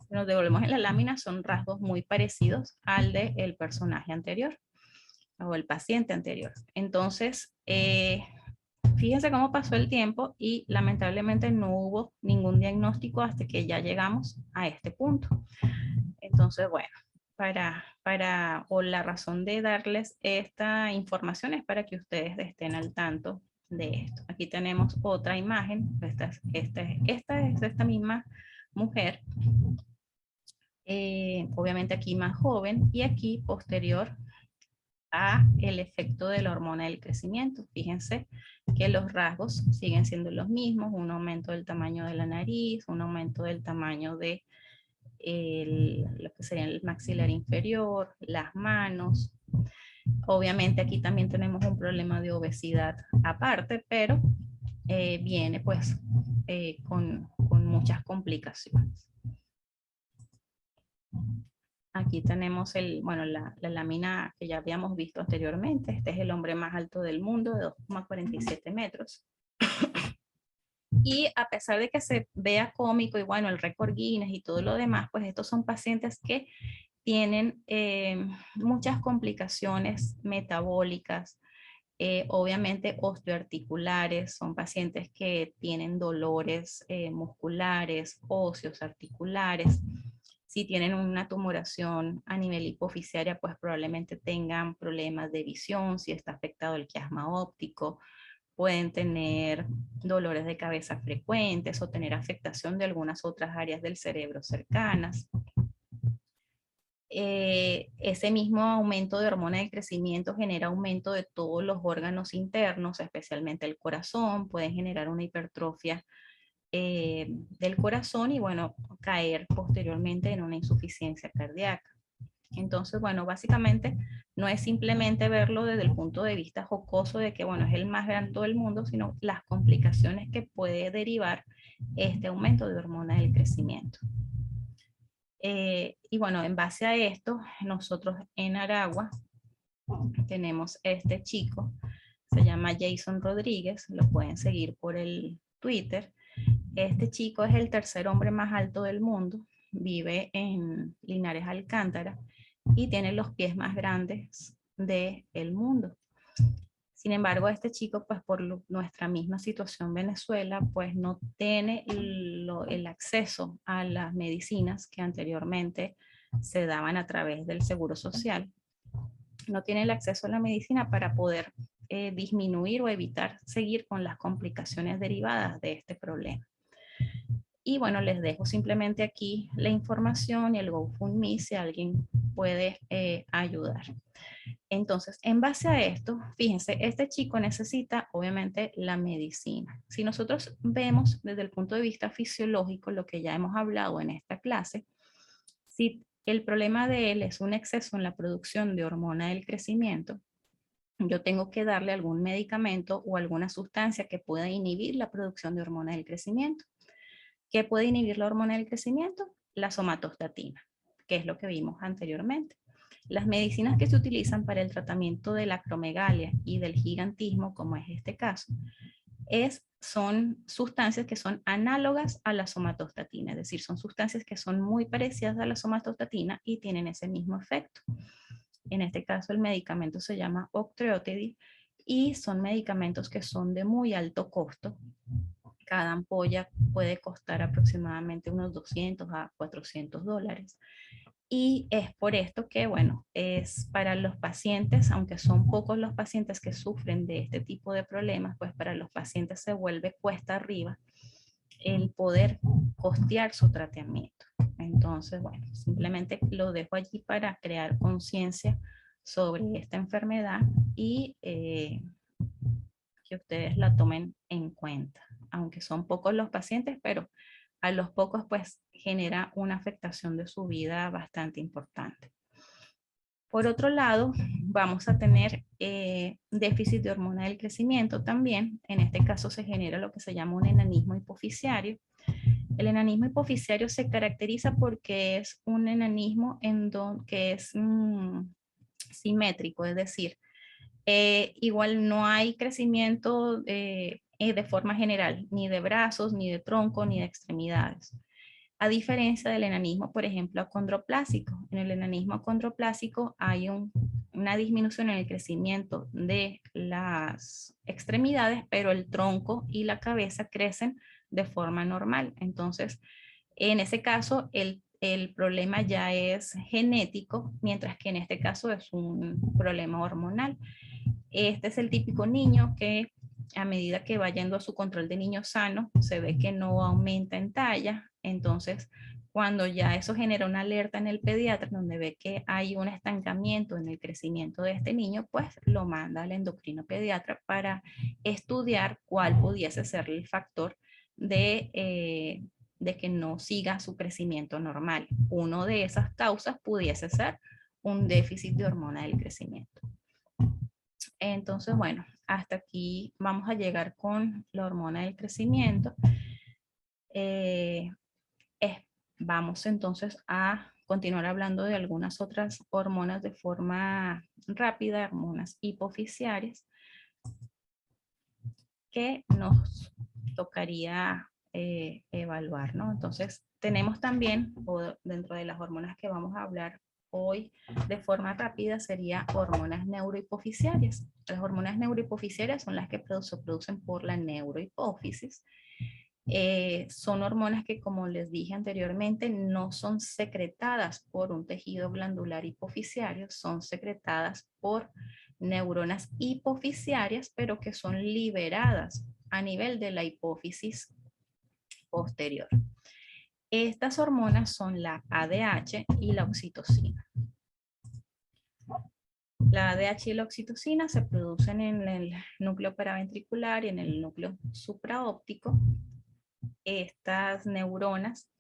si nos devolvemos en la lámina son rasgos muy parecidos al del personaje anterior o el paciente anterior. Entonces, fíjense cómo pasó el tiempo y lamentablemente no hubo ningún diagnóstico hasta que ya llegamos a este punto. Entonces, bueno, o la razón de darles esta información es para que ustedes estén al tanto de esto. Aquí tenemos otra imagen, esta es esta misma mujer, obviamente aquí más joven y aquí posterior a el efecto de la hormona del crecimiento. Fíjense que los rasgos siguen siendo los mismos, un aumento del tamaño de la nariz, un aumento del tamaño de lo que sería el maxilar inferior, las manos. Obviamente aquí también tenemos un problema de obesidad aparte, pero viene pues con muchas complicaciones. Aquí tenemos la lámina que ya habíamos visto anteriormente. Este es el hombre más alto del mundo, de 2,47 metros. Y a pesar de que se vea cómico y bueno, el récord Guinness y todo lo demás, pues estos son pacientes que tienen muchas complicaciones metabólicas, obviamente osteoarticulares, son pacientes que tienen dolores musculares, óseos, articulares. Si tienen una tumoración a nivel hipoficiaria, pues probablemente tengan problemas de visión, si está afectado el quiasma óptico, pueden tener dolores de cabeza frecuentes o tener afectación de algunas otras áreas del cerebro cercanas. Ese mismo aumento de hormona del crecimiento genera aumento de todos los órganos internos, especialmente el corazón, pueden generar una hipertrofia del corazón y bueno, caer posteriormente en una insuficiencia cardíaca. Entonces, bueno, básicamente no es simplemente verlo desde el punto de vista jocoso de que, bueno, es el más grande de todo el mundo, sino las complicaciones que puede derivar este aumento de hormona del crecimiento. Y bueno, en base a esto, nosotros en Aragua tenemos este chico, se llama Jason Rodríguez, lo pueden seguir por el Twitter. Este chico es el tercer hombre más alto del mundo, vive en Linares, Alcántara, y tiene los pies más grandes del mundo. Sin embargo, este chico, pues por nuestra misma situación Venezuela, pues no tiene el acceso a las medicinas que anteriormente se daban a través del Seguro Social. No tiene el acceso a la medicina para poder disminuir o evitar seguir con las complicaciones derivadas de este problema. Y bueno, les dejo simplemente aquí la información y el GoFundMe si alguien puede ayudar. Entonces, en base a esto, fíjense, este chico necesita obviamente la medicina. Si nosotros vemos desde el punto de vista fisiológico lo que ya hemos hablado en esta clase, si el problema de él es un exceso en la producción de hormona del crecimiento, yo tengo que darle algún medicamento o alguna sustancia que pueda inhibir la producción de hormona del crecimiento. ¿Qué puede inhibir la hormona del crecimiento? La somatostatina, que es lo que vimos anteriormente. Las medicinas que se utilizan para el tratamiento de la acromegalia y del gigantismo, como es este caso, son sustancias que son análogas a la somatostatina, es decir, son sustancias que son muy parecidas a la somatostatina y tienen ese mismo efecto. En este caso, el medicamento se llama Octreotide y son medicamentos que son de muy alto costo. Cada ampolla puede costar aproximadamente unos 200 a 400 dólares. Y es por esto que, bueno, es para los pacientes, aunque son pocos los pacientes que sufren de este tipo de problemas, pues para los pacientes se vuelve cuesta arriba el poder costear su tratamiento. Entonces, bueno, simplemente lo dejo allí para crear conciencia sobre esta enfermedad y que ustedes la tomen en cuenta. Aunque son pocos los pacientes, pero a los pocos pues genera una afectación de su vida bastante importante. Por otro lado, vamos a tener déficit de hormona del crecimiento también. En este caso se genera lo que se llama un enanismo hipoficiario. El enanismo hipoficiario se caracteriza porque es un enanismo que es simétrico, es decir, igual no hay crecimiento de forma general, ni de brazos, ni de tronco, ni de extremidades. A diferencia del enanismo, por ejemplo, acondroplásico. En el enanismo acondroplásico hay una disminución en el crecimiento de las extremidades, pero el tronco y la cabeza crecen de forma normal. Entonces, en ese caso, el problema ya es genético, mientras que en este caso es un problema hormonal. Este es el típico niño que a medida que va yendo a su control de niño sano, se ve que no aumenta en talla. Entonces, cuando ya eso genera una alerta en el pediatra, donde ve que hay un estancamiento en el crecimiento de este niño, pues lo manda al endocrino pediatra para estudiar cuál pudiese ser el factor de que no siga su crecimiento normal. Una de esas causas pudiese ser un déficit de hormona del crecimiento. Entonces, bueno, hasta aquí vamos a llegar con la hormona del crecimiento. Vamos entonces a continuar hablando de algunas otras hormonas de forma rápida, hormonas hipoficiarias, que nos tocaría evaluar, ¿no? Entonces, tenemos también, dentro de las hormonas que vamos a hablar hoy de forma rápida, sería hormonas neurohipofisiarias. Las hormonas neurohipofisiarias son las que se producen por la neurohipófisis Son hormonas que, como les dije anteriormente, no son secretadas por un tejido glandular hipofisiario, son secretadas por neuronas hipofisiarias, pero que son liberadas a nivel de la hipófisis posterior. Estas hormonas son la ADH y la oxitocina. La ADH y la oxitocina se producen en el núcleo paraventricular y en el núcleo supraóptico. Estas neuronas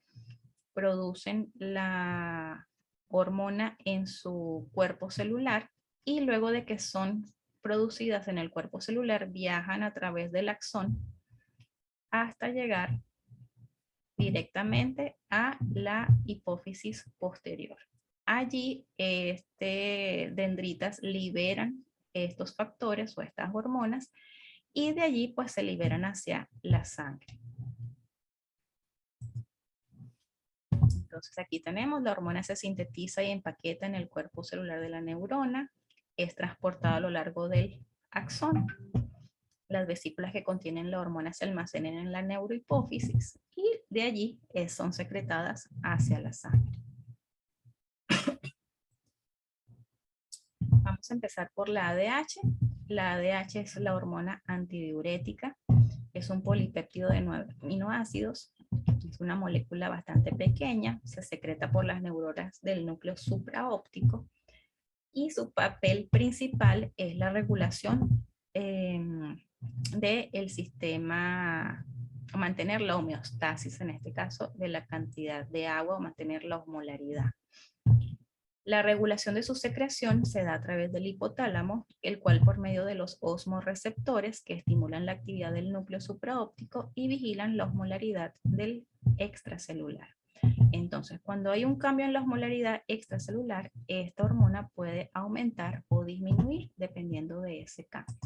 producen la hormona en su cuerpo celular y luego de que son producidas en el cuerpo celular viajan a través del axón hasta llegar directamente a la hipófisis posterior. Allí dendritas liberan estos factores o estas hormonas y de allí pues se liberan hacia la sangre. Entonces aquí tenemos, la hormona se sintetiza y empaqueta en el cuerpo celular de la neurona, es transportada a lo largo del axón. Las vesículas que contienen la hormona se almacenan en la neurohipófisis y de allí son secretadas hacia la sangre. Vamos a empezar por la ADH. La ADH es la hormona antidiurética. Es un polipéptido de 9 aminoácidos. Es una molécula bastante pequeña. Se secreta por las neuronas del núcleo supraóptico. Y su papel principal es la regulación del sistema, mantener la homeostasis, en este caso, de la cantidad de agua o mantener la osmolaridad. La regulación de su secreción se da a través del hipotálamo, el cual por medio de los osmorreceptores que estimulan la actividad del núcleo supraóptico y vigilan la osmolaridad del extracelular. Entonces, cuando hay un cambio en la osmolaridad extracelular, esta hormona puede aumentar o disminuir dependiendo de ese cambio.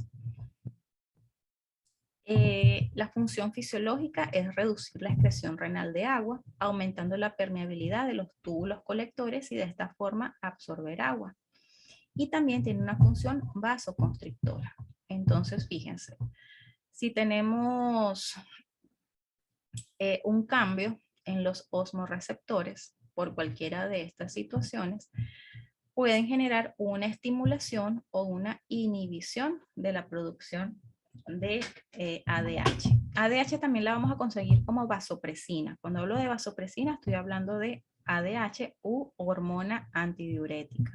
La función fisiológica es reducir la excreción renal de agua, aumentando la permeabilidad de los túbulos colectores y de esta forma absorber agua. Y también tiene una función vasoconstrictora. Entonces, fíjense, si tenemos un cambio en los osmorreceptores por cualquiera de estas situaciones, pueden generar una estimulación o una inhibición de la producción de ADH. ADH también la vamos a conseguir como vasopresina. Cuando hablo de vasopresina estoy hablando de ADH u hormona antidiurética.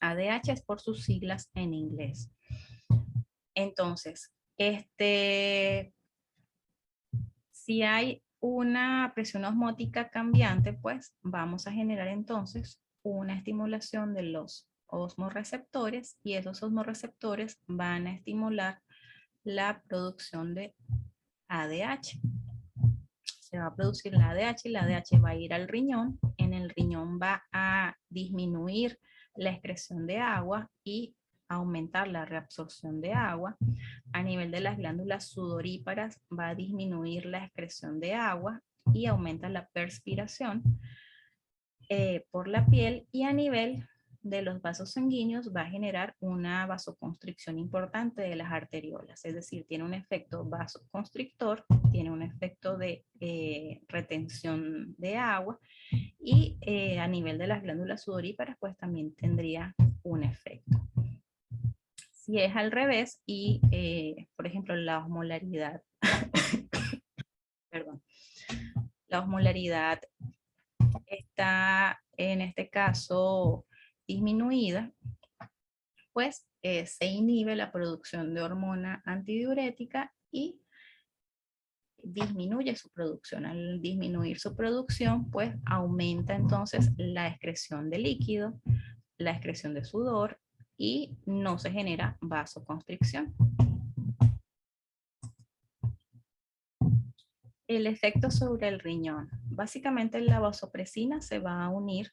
ADH es por sus siglas en inglés. Entonces, si hay una presión osmótica cambiante, pues vamos a generar entonces una estimulación de los osmorreceptores y esos osmorreceptores van a estimular la producción de ADH. Se va a producir la ADH y la ADH va a ir al riñón. En el riñón va a disminuir la excreción de agua y aumentar la reabsorción de agua. A nivel de las glándulas sudoríparas va a disminuir la excreción de agua y aumenta la perspiración por la piel, y a nivel de los vasos sanguíneos va a generar una vasoconstricción importante de las arteriolas, es decir, tiene un efecto vasoconstrictor, tiene un efecto de retención de agua y a nivel de las glándulas sudoríparas pues también tendría un efecto. Si es al revés y, por ejemplo, la osmolaridad, perdón, la osmolaridad está en este caso disminuida, pues se inhibe la producción de hormona antidiurética y disminuye su producción. Al disminuir su producción, pues aumenta entonces la excreción de líquido, la excreción de sudor y no se genera vasoconstricción. El efecto sobre el riñón. Básicamente la vasopresina se va a unir,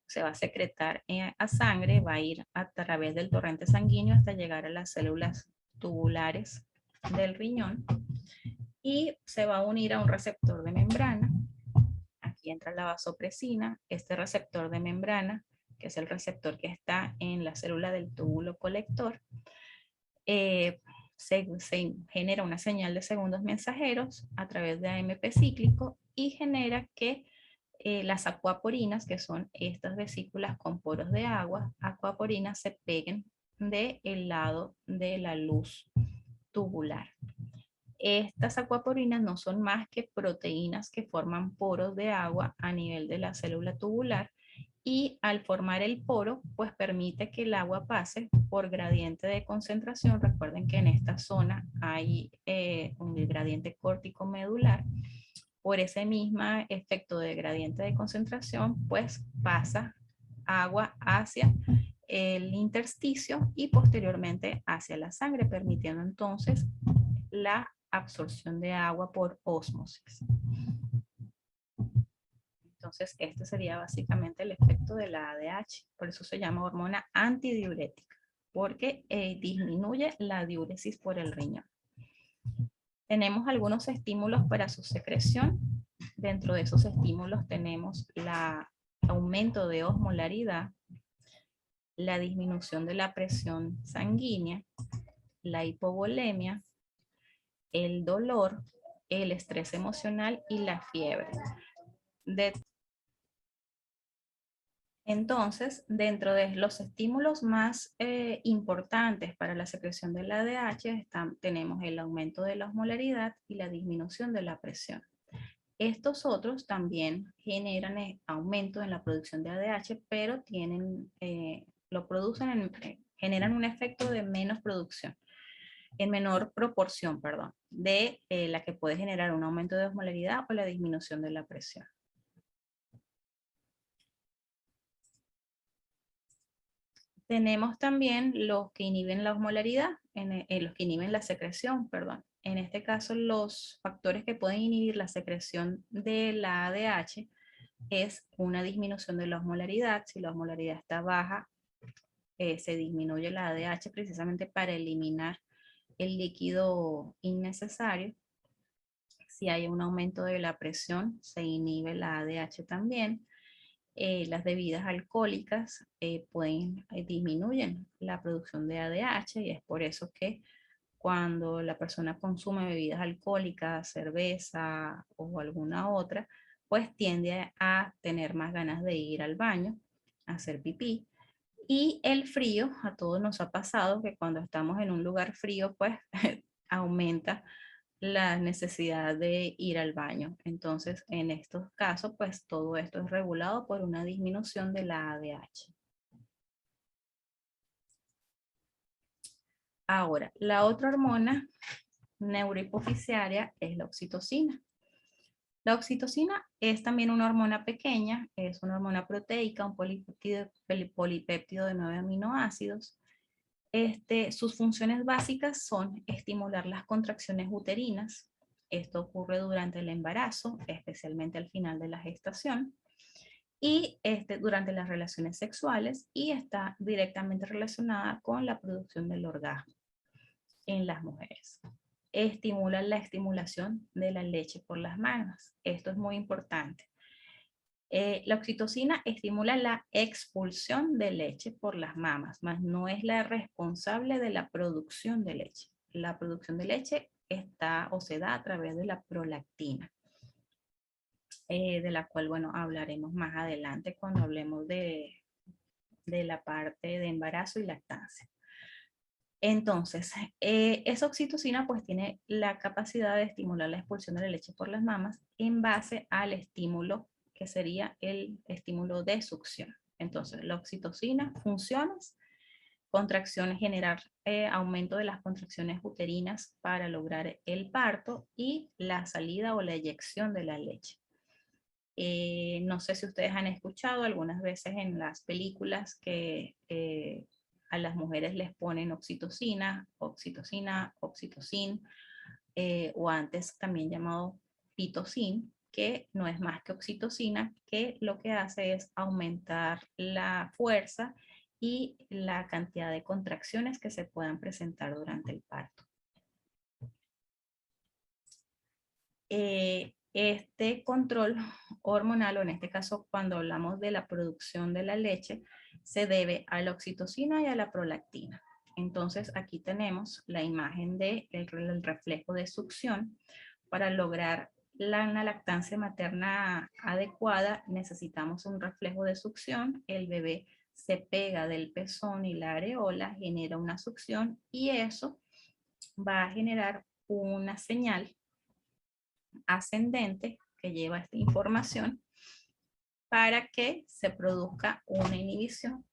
se va a secretar a sangre, va a ir a través del torrente sanguíneo hasta llegar a las células tubulares del riñón y se va a unir a un receptor de membrana. Aquí entra la vasopresina. Este receptor de membrana, que es el receptor que está en la célula del túbulo colector, se genera una señal de segundos mensajeros a través de AMP cíclico y genera que las acuaporinas, que son estas vesículas con poros de agua, acuaporinas se peguen del lado de la luz tubular. Estas acuaporinas no son más que proteínas que forman poros de agua a nivel de la célula tubular y al formar el poro, pues permite que el agua pase por gradiente de concentración. Recuerden que en esta zona hay un gradiente córtico medular. Por ese mismo efecto de gradiente de concentración, pues pasa agua hacia el intersticio y posteriormente hacia la sangre, permitiendo entonces la absorción de agua por ósmosis. Entonces, este sería básicamente el efecto de la ADH. Por eso se llama hormona antidiurética, porque disminuye la diuresis por el riñón. Tenemos algunos estímulos para su secreción. Dentro de esos estímulos tenemos el aumento de osmolaridad, la disminución de la presión sanguínea, la hipovolemia, el dolor, el estrés emocional y la fiebre. Entonces, dentro de los estímulos más importantes para la secreción del ADH tenemos el aumento de la osmolaridad y la disminución de la presión. Estos otros también generan aumento en la producción de ADH, pero generan un efecto de menos producción, en menor proporción, perdón, de la que puede generar un aumento de osmolaridad o la disminución de la presión. Tenemos también los que inhiben la osmolaridad, los que inhiben la secreción, perdón. En este caso, los factores que pueden inhibir la secreción de la ADH es una disminución de la osmolaridad. Si la osmolaridad está baja, se disminuye la ADH precisamente para eliminar el líquido innecesario. Si hay un aumento de la presión, se inhibe la ADH también. Las bebidas alcohólicas disminuyen la producción de ADH y es por eso que cuando la persona consume bebidas alcohólicas, cerveza o alguna otra, pues tiende a tener más ganas de ir al baño, a hacer pipí. Y el frío, a todos nos ha pasado que cuando estamos en un lugar frío, pues aumenta la necesidad de ir al baño. Entonces, en estos casos, pues todo esto es regulado por una disminución de la ADH. Ahora, la otra hormona neurohipofisiaria es la oxitocina. La oxitocina es también una hormona pequeña, es una hormona proteica, un polipéptido de 9 aminoácidos. Sus funciones básicas son estimular las contracciones uterinas. Esto ocurre durante el embarazo, especialmente al final de la gestación, y durante las relaciones sexuales, y está directamente relacionada con la producción del orgasmo en las mujeres. Estimula la estimulación de la leche por las mamas. Esto es muy importante. La oxitocina estimula la expulsión de leche por las mamas, mas no es la responsable de la producción de leche. La producción de leche se da a través de la prolactina, de la cual, bueno, hablaremos más adelante cuando hablemos de la parte de embarazo y lactancia. Entonces, esa oxitocina pues tiene la capacidad de estimular la expulsión de la leche por las mamas en base al estímulo que sería el estímulo de succión. Entonces, la oxitocina funciona, contracciones, generar aumento de las contracciones uterinas para lograr el parto y la salida o la eyección de la leche. No sé si ustedes han escuchado algunas veces en las películas que a las mujeres les ponen oxitocina, oxitocin, o antes también llamado pitocin, que no es más que oxitocina, que lo que hace es aumentar la fuerza y la cantidad de contracciones que se puedan presentar durante el parto. Este control hormonal, o en este caso cuando hablamos de la producción de la leche, se debe a la oxitocina y a la prolactina. Entonces aquí tenemos la imagen del reflejo de succión. Para lograr una lactancia materna adecuada necesitamos un reflejo de succión. El bebé se pega del pezón y la areola, genera una succión y eso va a generar una señal ascendente que lleva esta información para que se produzca una inhibición,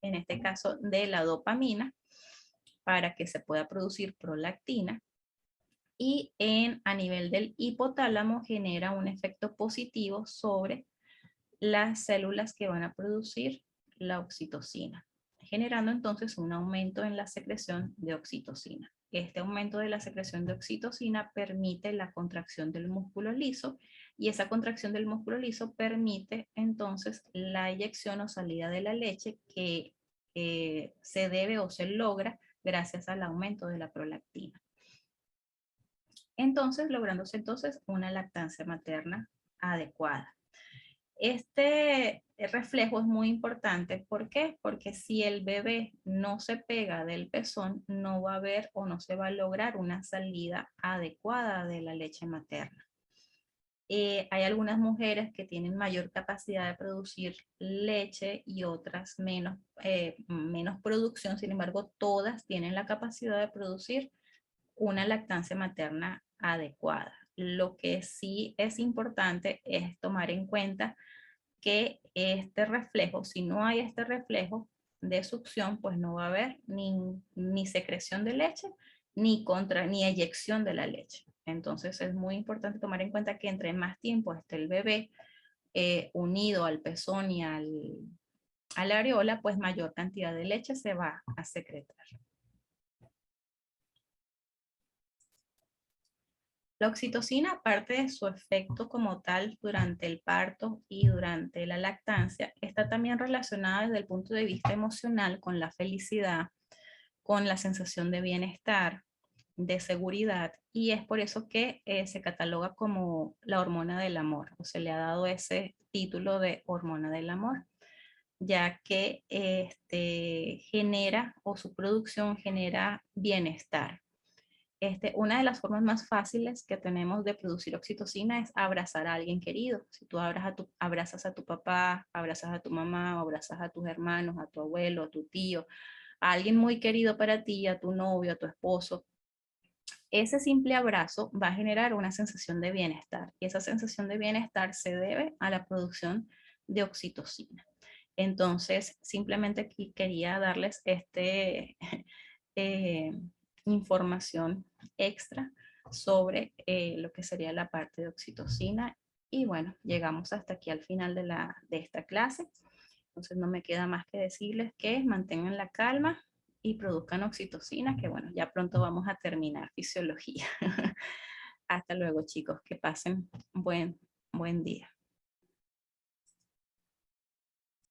en este caso de la dopamina, para que se pueda producir prolactina. Y a nivel del hipotálamo genera un efecto positivo sobre las células que van a producir la oxitocina, generando entonces un aumento en la secreción de oxitocina. Este aumento de la secreción de oxitocina permite la contracción del músculo liso y esa contracción del músculo liso permite entonces la eyección o salida de la leche que se debe o se logra gracias al aumento de la prolactina. Entonces, lográndose entonces una lactancia materna adecuada. Este reflejo es muy importante. ¿Por qué? Porque si el bebé no se pega del pezón, no va a haber o no se va a lograr una salida adecuada de la leche materna. Hay algunas mujeres que tienen mayor capacidad de producir leche y otras menos producción. Sin embargo, todas tienen la capacidad de producir una lactancia materna adecuada. Lo que sí es importante es tomar en cuenta que este reflejo, si no hay este reflejo de succión, pues no va a haber ni secreción de leche, ni eyección de la leche. Entonces es muy importante tomar en cuenta que entre más tiempo esté el bebé unido al pezón y a la areola, pues mayor cantidad de leche se va a secretar. La oxitocina, aparte de su efecto como tal durante el parto y durante la lactancia, está también relacionada desde el punto de vista emocional con la felicidad, con la sensación de bienestar, de seguridad, y es por eso que se cataloga como la hormona del amor, o se le ha dado ese título de hormona del amor, ya que genera o su producción genera bienestar. Una de las formas más fáciles que tenemos de producir oxitocina es abrazar a alguien querido. Si tú abrazas a tu papá, abrazas a tu mamá, o abrazas a tus hermanos, a tu abuelo, a tu tío, a alguien muy querido para ti, a tu novio, a tu esposo, ese simple abrazo va a generar una sensación de bienestar. Y esa sensación de bienestar se debe a la producción de oxitocina. Entonces, simplemente aquí quería darles información extra sobre lo que sería la parte de oxitocina. Y bueno, llegamos hasta aquí al final de esta clase. Entonces no me queda más que decirles que mantengan la calma y produzcan oxitocina, que bueno, ya pronto vamos a terminar fisiología. Hasta luego, chicos, que pasen buen día.